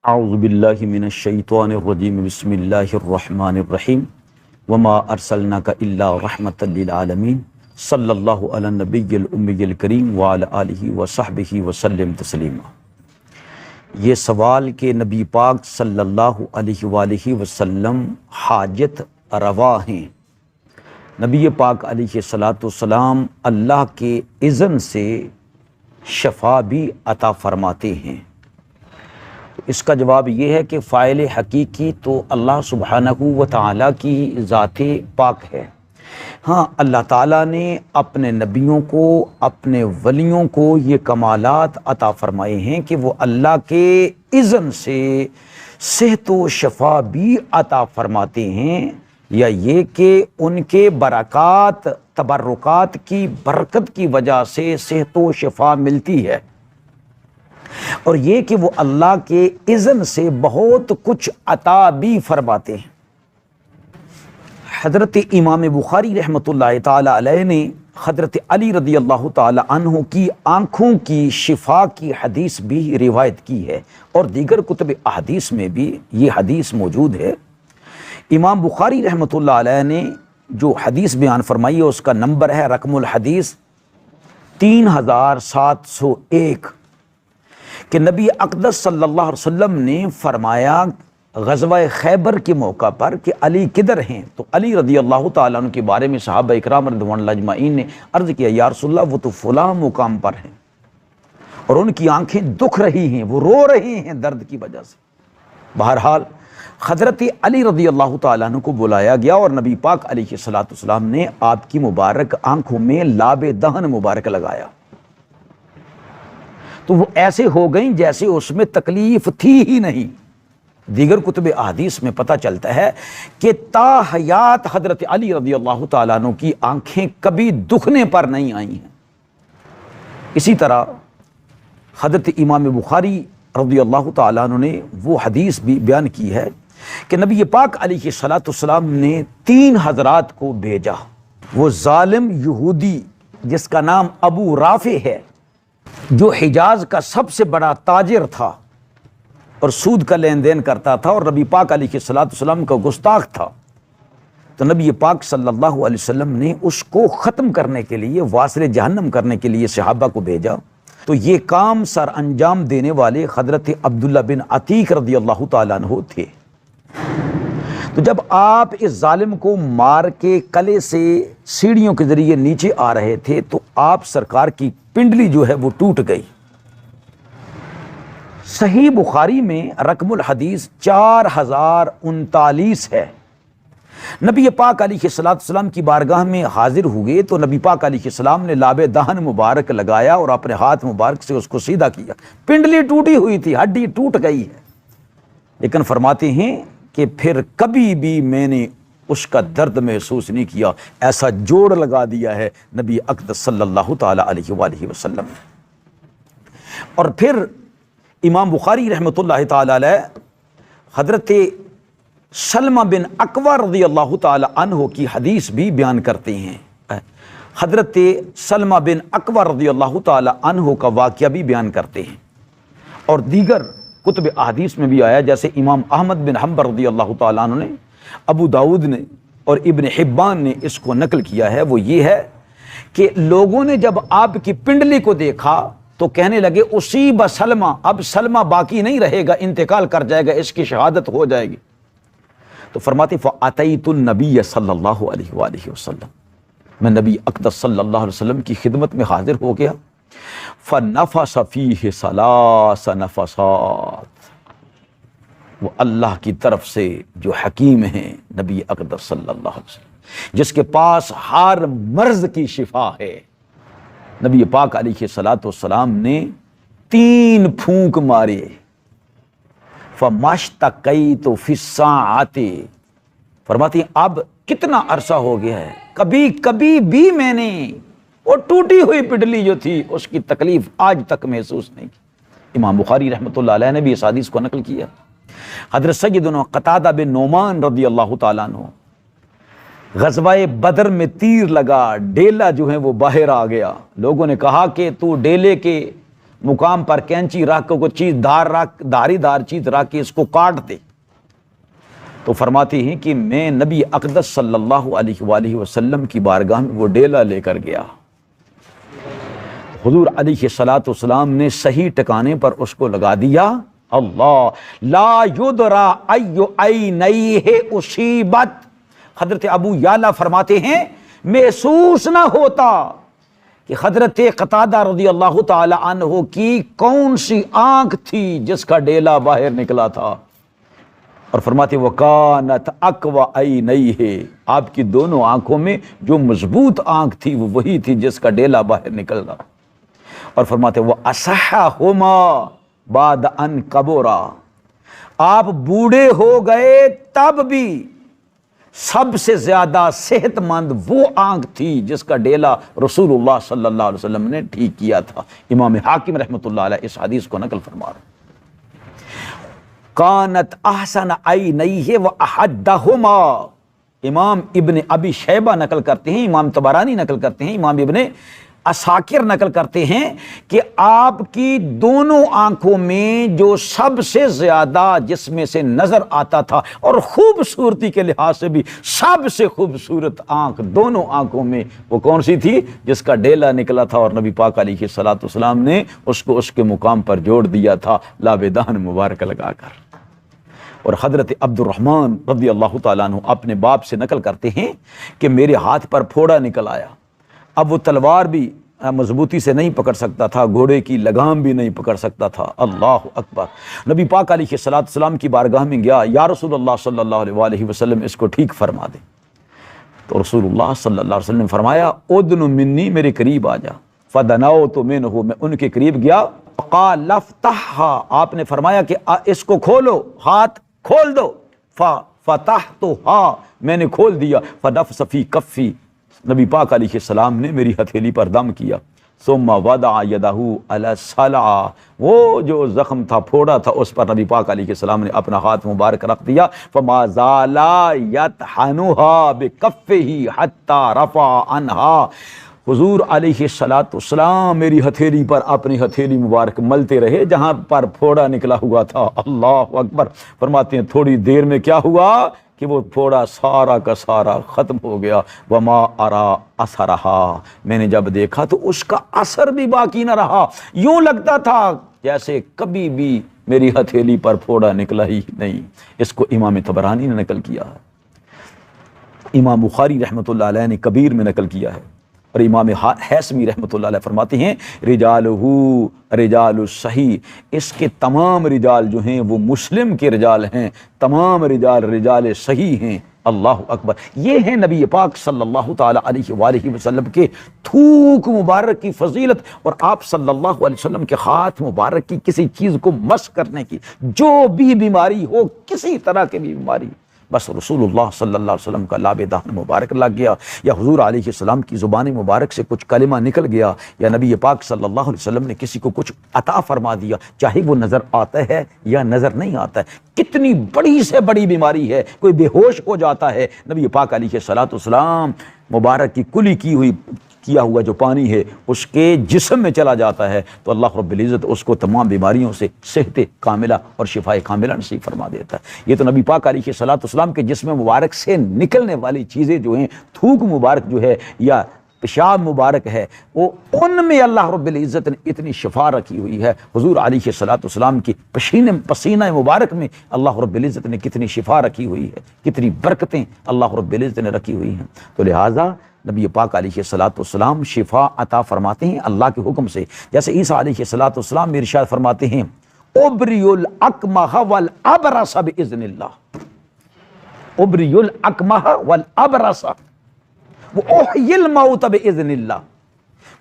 اعوذ باللہ من الشیطان الرجیم بسم اللہ الرحمن الرحیم وما ارسلناک الا رحمتا للعالمین صلی اللہ علی النبی الامی الکریم وعلی آلہ وصحبہ وسلم تسلیما۔ یہ سوال کہ نبی پاک صلی اللہ علیہ وآلہ وسلم حاجت روا ہیں، نبی پاک علیہ السلام اللہ کے اذن سے شفا بھی عطا فرماتے ہیں۔ اس کا جواب یہ ہے کہ فاعل حقیقی تو اللہ سبحانہ و تعالیٰ کی ذات پاک ہے۔ ہاں، اللہ تعالیٰ نے اپنے نبیوں کو، اپنے ولیوں کو یہ کمالات عطا فرمائے ہیں کہ وہ اللہ کے اذن سے صحت و شفا بھی عطا فرماتے ہیں، یا یہ کہ ان کے برکات تبرکات کی برکت کی وجہ سے صحت و شفا ملتی ہے، اور یہ کہ وہ اللہ کے اذن سے بہت کچھ عطا بھی فرماتے ہیں۔ حضرت امام بخاری رحمۃ اللہ تعالی علیہ نے حضرت علی رضی اللہ تعالی عنہ کی آنکھوں کی شفا کی حدیث بھی روایت کی ہے، اور دیگر کتب احادیث میں بھی یہ حدیث موجود ہے۔ امام بخاری رحمۃ اللہ علیہ نے جو حدیث بیان فرمائی ہے اس کا نمبر ہے رقم الحدیث 3701، کہ نبی اقدس صلی اللہ علیہ وسلم نے فرمایا غزوہ خیبر کے موقع پر کہ علی کدھر ہیں؟ تو علی رضی اللہ تعالیٰ عنہ کے بارے میں صحابہ اکرام رضوان اللہ اجمعین نے عرض کیا، یا رسول اللہ وہ تو فلاں مقام پر ہیں اور ان کی آنکھیں دکھ رہی ہیں، وہ رو رہے ہیں درد کی وجہ سے۔ بہرحال حضرت علی رضی اللہ تعالیٰ عنہ کو بلایا گیا اور نبی پاک علیہ السلام نے آپ کی مبارک آنکھوں میں لاب دہن مبارک لگایا، تو وہ ایسے ہو گئیں جیسے اس میں تکلیف تھی ہی نہیں۔ دیگر کتب احادیث میں پتہ چلتا ہے کہ تا حیات حضرت علی رضی اللہ تعالیٰ عنہ کی آنکھیں کبھی دکھنے پر نہیں آئی ہیں۔ اسی طرح حضرت امام بخاری رضی اللہ تعالیٰ عنہ نے وہ حدیث بھی بیان کی ہے کہ نبی پاک علیہ السلام نے 3 حضرات کو بھیجا۔ وہ ظالم یہودی جس کا نام ابو رافع ہے، جو حجاز کا سب سے بڑا تاجر تھا اور سود کا لین دین کرتا تھا، اور نبی پاک علیہ السلام کا گستاخ تھا، تو نبی پاک صلی اللہ علیہ وسلم نے اس کو ختم کرنے کے لیے، واصل جہنم کرنے کے لیے صحابہ کو بھیجا۔ تو یہ کام سر انجام دینے والے حضرت عبداللہ بن عتیق رضی اللہ تعالیٰ عنہ تھے۔ تو جب آپ اس ظالم کو مار کے قلعے سے سیڑھیوں کے ذریعے نیچے آ رہے تھے تو آپ سرکار کی پنڈلی جو ہے وہ ٹوٹ گئی۔ صحیح بخاری میں رقم الحدیث 4039 ہے۔ نبی پاک علیہ السلام کی بارگاہ میں حاضر ہوئے تو نبی پاک علیہ السلام نے لاب دہن مبارک لگایا اور اپنے ہاتھ مبارک سے اس کو سیدھا کیا۔ پنڈلی ٹوٹی ہوئی تھی، ہڈی ٹوٹ گئی ہے، لیکن فرماتے ہیں کہ پھر کبھی بھی میں نے اس کا درد محسوس نہیں کیا، ایسا جوڑ لگا دیا ہے نبی اقدس صلی اللہ تعالی علیہ وآلہ وسلم۔ اور پھر امام بخاری رحمۃ اللہ تعالی علیہ حضرت سلمہ بن اکوع رضی اللہ تعالی عنہ کی حدیث بھی بیان کرتے ہیں۔ حضرت سلمہ بن اکوع رضی اللہ تعالی عنہ کا واقعہ بھی بیان کرتے ہیں، اور دیگر کتب احادیث میں بھی آیا، جیسے امام احمد بن حنبل رضی اللہ تعالیٰ عنہ نے، ابو داؤد نے اور ابن حبان نے اس کو نقل کیا ہے۔ وہ یہ ہے کہ لوگوں نے جب آپ کی پنڈلی کو دیکھا تو کہنے لگے اصیب سلمہ، اب سلمہ باقی نہیں رہے گا، انتقال کر جائے گا، اس کی شہادت ہو جائے گی۔ تو فرماتے فَأَتَيْتُ النَّبِيَّ صلی اللہ علیہ وآلہ وسلم، میں نبی اقدس صلی اللہ علیہ وسلم کی خدمت میں حاضر ہو گیا۔ فَنَفَسَ فِيهِ 3 نفسات، وہ اللہ کی طرف سے جو حکیم ہیں نبی اقدس صلی اللہ علیہ وسلم، جس کے پاس ہر مرض کی شفا ہے، نبی پاک علیہ السلام نے 3 پھونک مارے۔ فَمَشْتَقَيْتُ فِي السَّاعَةِ، فرماتی ہیں اب کتنا عرصہ ہو گیا ہے، کبھی بھی میں نے وہ ٹوٹی ہوئی پنڈلی جو تھی اس کی تکلیف آج تک محسوس نہیں کی۔ امام بخاری رحمۃ اللہ علیہ نے بھی اس حدیث کو نقل کیا۔ حضرت سیدنا قتادہ بن نعمان رضی اللہ تعالیٰ عنہ، غزوہ بدر میں تیر لگا، ڈیلا جو ہے وہ باہر آ گیا، لوگوں نے کہا کہ تو ڈیلے کے مقام پر کینچی رکھ کے کوئی چیز دھاری چیز رکھ کے اس کو کاٹ دے، تو فرماتے ہیں کہ میں نبی اقدس صلی اللہ علیہ وآلہ وسلم کی بارگاہ میں وہ ڈیلا لے کر گیا، حضور علیہ الصلوۃ والسلام نے صحیح ٹکانے پر اس کو لگا دیا۔ اللہ لا یدرا ای عینیہ اصیبت، حضرت ابو یعلا فرماتے ہیں محسوس نہ ہوتا کہ حضرت قتادہ رضی اللہ تعالی عنہ کی کون سی آنکھ تھی جس کا ڈیلا باہر نکلا تھا، اور فرماتے وکانت اقوی عینیہ، آپ کی دونوں آنکھوں میں جو مضبوط آنکھ تھی وہ وہی تھی جس کا ڈیلا باہر نکل رہا، اور فرماتے وَأَصَحَّهُمَا بَعْدَ أَنْ كَبُرَا، آپ بوڑھے ہو گئے تب بھی سب سے زیادہ صحت مند وہ آنکھ تھی جس کا ڈیلا رسول اللہ صلی اللہ علیہ وسلم نے ٹھیک کیا تھا۔ امام حاکم رحمۃ اللہ علیہ اس حدیث کو نقل فرما رہے ہیں، کانت احسن عینیہ واحدہما، امام ابن ابی شیبہ نقل کرتے ہیں، امام طبرانی نقل کرتے ہیں، امام ابن عساکر نقل کرتے ہیں کہ آپ کی دونوں آنکھوں میں جو سب سے زیادہ جس میں سے نظر آتا تھا اور خوبصورتی کے لحاظ سے بھی سب سے خوبصورت آنکھ دونوں آنکھوں میں وہ کون سی تھی؟ جس کا ڈیلا نکلا تھا اور نبی پاک علیہ الصلوۃ والسلام نے اس کو اس کے مقام پر جوڑ دیا تھا لابِ دہن مبارک لگا کر۔ اور حضرت عبد الرحمن رضی اللہ تعالیٰ عنہ اپنے باپ سے نقل کرتے ہیں کہ میرے ہاتھ پر پھوڑا نکل آیا، اب وہ تلوار بھی مضبوطی سے نہیں پکڑ سکتا تھا، گھوڑے کی لگام بھی نہیں پکڑ سکتا تھا۔ اللہ اکبر، نبی پاک علیہ الصلوۃ والسلام کی بارگاہ میں گیا، یا رسول اللہ صلی اللہ علیہ وآلہ وسلم اس کو ٹھیک فرما دے، تو رسول اللہ صلی اللہ علیہ وسلم نے فرمایا ادن منی، میرے قریب آ جا، فدنوت منہ، میں ان کے قریب گیا، قال افتحها، آپ نے فرمایا کہ اس کو کھولو، ہاتھ کھول دو، فتحتها، میں نے کھول دیا، فنفث فی کفی، نبی پاک علیہ السلام نے میری ہتھیلی پر دم کیا، ثم وضع یدہ علی الصلع، وہ جو زخم تھا پھوڑا تھا اس پر نبی پاک علیہ السلام نے اپنا ہاتھ مبارک رکھ دیا، فما زال یطحنها بکفہ حتی رفع عنها، حضور علیہ السلام میری ہتھیلی پر اپنی ہتھیلی مبارک ملتے رہے جہاں پر پھوڑا نکلا ہوا تھا۔ اللہ اکبر، فرماتے ہیں تھوڑی دیر میں کیا ہوا کہ وہ پھوڑا سارا کا سارا ختم ہو گیا، وما ارا اثرہا، میں نے جب دیکھا تو اس کا اثر بھی باقی نہ رہا، یوں لگتا تھا جیسے کبھی بھی میری ہتھیلی پر پھوڑا نکلا ہی نہیں۔ اس کو امام طبرانی نے نقل کیا ہے، امام بخاری رحمۃ اللہ علیہ نے کبیر میں نقل کیا ہے، اور امام حیثمی رحمۃ اللہ علیہ فرماتے ہیں رجالہ رجال الصحیح، اس کے تمام رجال جو ہیں وہ مسلم کے رجال ہیں، تمام رجال رجال صحیح ہیں۔ اللہ اکبر، یہ ہیں نبی پاک صلی اللہ تعالی علیہ وآلہ وسلم کے تھوک مبارک کی فضیلت، اور آپ صلی اللہ علیہ وسلم کے ہاتھ مبارک کی کسی چیز کو مس کرنے کی، جو بھی بیماری ہو، کسی طرح کی بھی بیماری، بس رسول اللہ صلی اللہ علیہ وسلم کا لابِ دہن مبارک لگ گیا، یا حضور علیہ السلام کی زبان مبارک سے کچھ کلمہ نکل گیا، یا نبی پاک صلی اللہ علیہ وسلم نے کسی کو کچھ عطا فرما دیا، چاہے وہ نظر آتا ہے یا نظر نہیں آتا ہے، کتنی بڑی سے بڑی بیماری ہے، کوئی بے ہوش ہو جاتا ہے، نبی پاک علیہ الصلوۃ والسلام مبارک کی کلی کیا ہوا جو پانی ہے اس کے جسم میں چلا جاتا ہے، تو اللہ رب العزت اس کو تمام بیماریوں سے صحت کاملہ اور شفاء کاملہ نصیب فرما دیتا ہے۔ یہ تو نبی پاک علیہ الصلوۃ والسلام کے جسم مبارک سے نکلنے والی چیزیں جو ہیں، تھوک مبارک جو ہے یا پیشاب مبارک ہے، وہ ان میں اللہ رب العزت نے اتنی شفا رکھی ہوئی ہے، حضور علیہ الصلوۃ والسلام کی پسینہ مبارک میں اللہ رب العزت نے کتنی شفا رکھی ہوئی ہے، کتنی برکتیں اللہ رب العزت نے رکھی ہوئی ہیں۔ تو لہٰذا نبی پاک علیہ الصلوۃ والسلام شفا عطا فرماتے ہیں اللہ کے حکم سے، جیسے عیسیٰ علیہ الصلوۃ والسلام میں ارشاد فرماتے ہیں ابری الاکمہ والابرص باذن اللہ، ابری الاکمہ والابرص واحیی الموت باذن اللہ،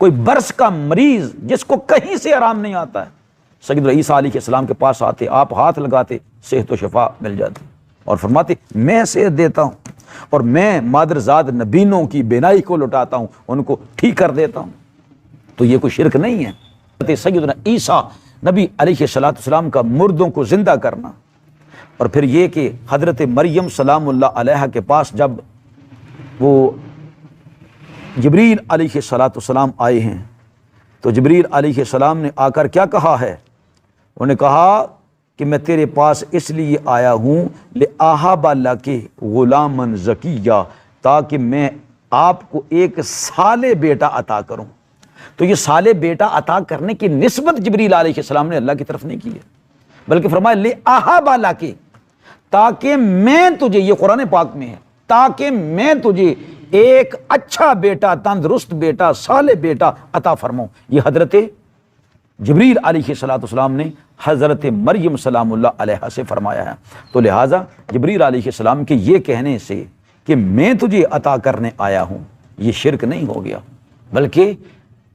کوئی برس کا مریض جس کو کہیں سے آرام نہیں آتا ہے، سیدنا عیسیٰ علیہ السلام کے پاس آتے، آپ ہاتھ لگاتے، صحت و شفا مل جاتی، اور فرماتے میں صحت دیتا ہوں، اور میں مادرزاد نبینوں کی بینائی کو لٹاتا ہوں، ان کو ٹھیک کر دیتا ہوں۔ تو یہ کوئی شرک نہیں ہے۔ سیدنا عیسیٰ نبی علیہ الصلوۃ والسلام کا مردوں کو زندہ کرنا، اور پھر یہ کہ حضرت مریم سلام اللہ علیہا کے پاس جب وہ جبریل علیہ الصلوۃ والسلام آئے ہیں تو جبریل علیہ السلام نے آ کر کیا کہا ہے؟ انہوں نے کہا کہ میں تیرے پاس اس لیے آیا ہوں لِأَهَبَ لَكِ غُلَامًا زَكِيًّا، تاکہ میں آپ کو ایک صالح بیٹا عطا کروں۔ تو یہ صالح بیٹا عطا کرنے کی نسبت جبریل علیہ السلام نے اللہ کی طرف نہیں کی ہے، بلکہ فرمایا لِأَهَبَ لَكِ، تاکہ میں تجھے، یہ قرآن پاک میں ہے، تاکہ میں تجھے ایک اچھا بیٹا، تندرست بیٹا، صالح بیٹا عطا فرماؤں۔ یہ حضرت جبریل علیہ السلام نے حضرت مریم سلام اللہ علیہا سے فرمایا ہے۔ تو لہٰذا جبریل علیہ السلام کے یہ کہنے سے کہ میں تجھے عطا کرنے آیا ہوں، یہ شرک نہیں ہو گیا،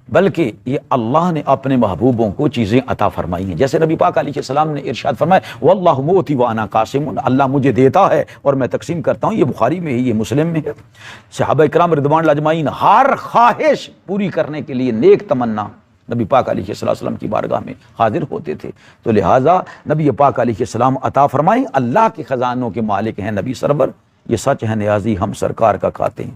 بلکہ یہ اللہ نے اپنے محبوبوں کو چیزیں عطا فرمائی ہیں۔ جیسے نبی پاک علیہ السلام نے ارشاد فرمایا واللہ موتی وانا قاسم، اللہ مجھے دیتا ہے اور میں تقسیم کرتا ہوں۔ یہ بخاری میں ہے، یہ مسلم میں ہے۔ صحابہ کرام رضوان اللہ اجمعین ہر خواہش پوری کرنے کے لیے نیک تمنا نبی پاک علیہ السلام کی بارگاہ میں حاضر ہوتے تھے۔ تو لہٰذا نبی پاک علیہ السلام عطا فرمائیں، اللہ کے خزانوں کے مالک ہیں نبی سرور، یہ سچ ہے نیازی ہم سرکار کا کھاتے ہیں۔